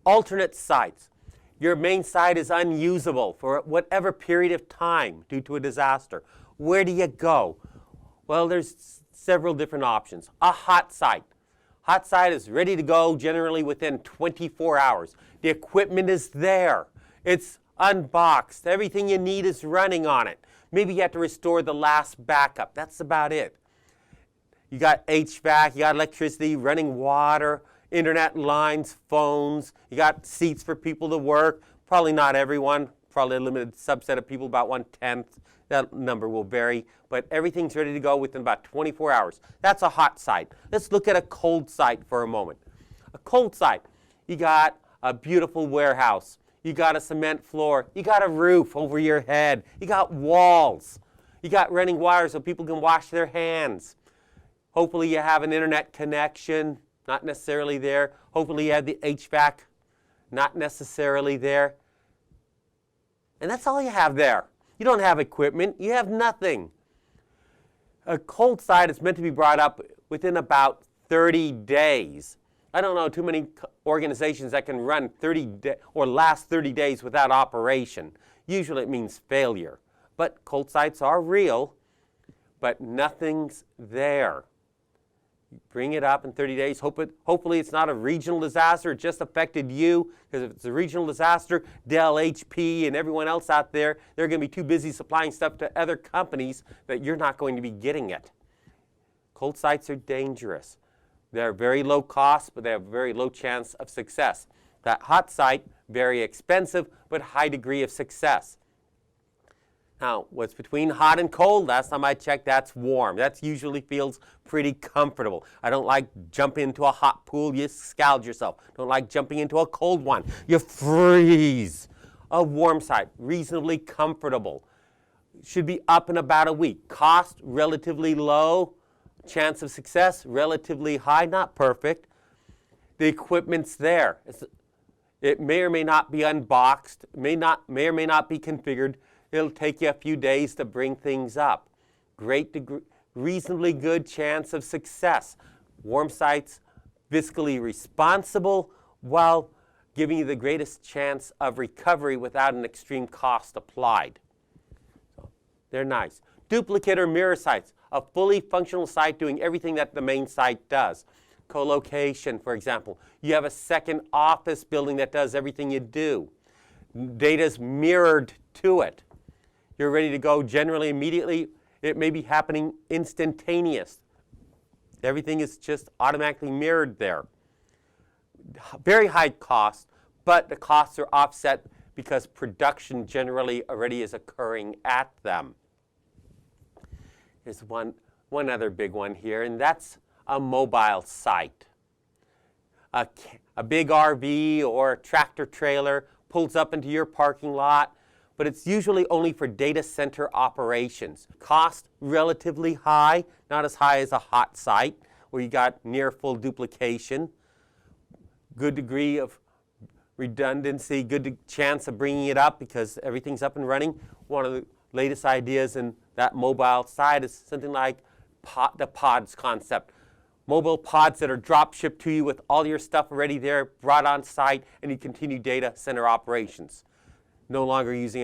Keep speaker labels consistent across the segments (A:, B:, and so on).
A: Alternate sites. Your main site is unusable for whatever period of time due to a disaster. Where do you go? Well, there's several different options. A hot site. Hot site is ready to go generally within 24 hours. The equipment is there. It's unboxed. Everything you need is running on it. Maybe you have to restore the last backup. That's about it. You got HVAC, you got electricity, running water, internet lines, phones. You got seats for people to work. Probably not everyone. Probably a limited subset of people, about 1/10. That number will vary. But everything's ready to go within about 24 hours. That's a hot site. Let's look at a cold site for a moment. A cold site, you got a beautiful warehouse. You got a cement floor. You got a roof over your head. You got walls. You got running water so people can wash their hands. Hopefully you have an internet connection, not necessarily there. Hopefully you have the HVAC, not necessarily there. And that's all you have there. You don't have equipment. You have nothing. A cold site is meant to be brought up within about 30 days. I don't know too many organizations that can run 30 days or last 30 days without operation. Usually it means failure. But cold sites are real, but nothing's there. You bring it up in 30 days. Hopefully it's not a regional disaster. It just affected you. Because if it's a regional disaster, Dell, HP, and everyone else out there, they're going to be too busy supplying stuff to other companies that you're not going to be getting it. Cold sites are dangerous. They're very low cost, but they have a very low chance of success. That hot site, very expensive, but high degree of success. Now, what's between hot and cold? Last time I checked, that's warm. That usually feels pretty comfortable. I don't like jumping into a hot pool. You scald yourself. Don't like jumping into a cold one. You freeze. A warm site, reasonably comfortable. Should be up in about a week. Cost, relatively low. Chance of success, relatively high. Not perfect. The equipment's there. It may or may not be unboxed. May or may not be configured. It'll take you a few days to bring things up. Reasonably good chance of success. Warm sites, fiscally responsible while giving you the greatest chance of recovery without an extreme cost applied. So, they're nice. Duplicate or mirror sites, a fully functional site doing everything that the main site does. Co-location, for example. You have a second office building that does everything you do. Data's mirrored to it. You're ready to go generally immediately. It may be happening instantaneous. Everything is just automatically mirrored there. Very high cost, but the costs are offset because production generally already is occurring at them. There's one other big one here, and that's a mobile site. A big RV or a tractor trailer pulls up into your parking lot, but it's usually only for data center operations. Cost relatively high, not as high as a hot site where you got near full duplication. Good degree of redundancy, good chance of bringing it up because everything's up and running. One of the latest ideas in that mobile side is something like the pods concept. Mobile pods that are drop shipped to you with all your stuff already there, brought on site, and you continue data center operations. No longer using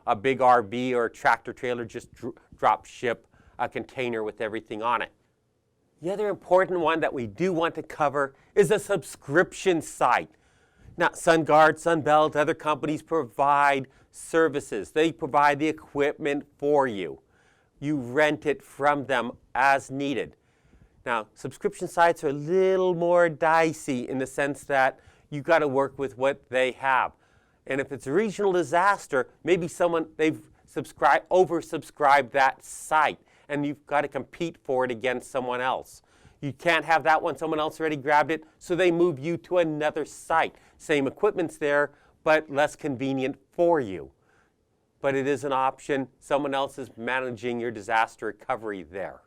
A: a big RV or a tractor trailer, just drop ship a container with everything on it. The other important one that we do want to cover is a subscription site. Now, SunGuard, Sunbelt, other companies provide services. They provide the equipment for you. You rent it from them as needed. Now, subscription sites are a little more dicey in the sense that you've got to work with what they have. And if it's a regional disaster, maybe they've oversubscribed that site, and you've got to compete for it against someone else. You can't have that one. Someone else already grabbed it, so they move you to another site. Same equipment's there, but less convenient for you. But it is an option. Someone else is managing your disaster recovery there.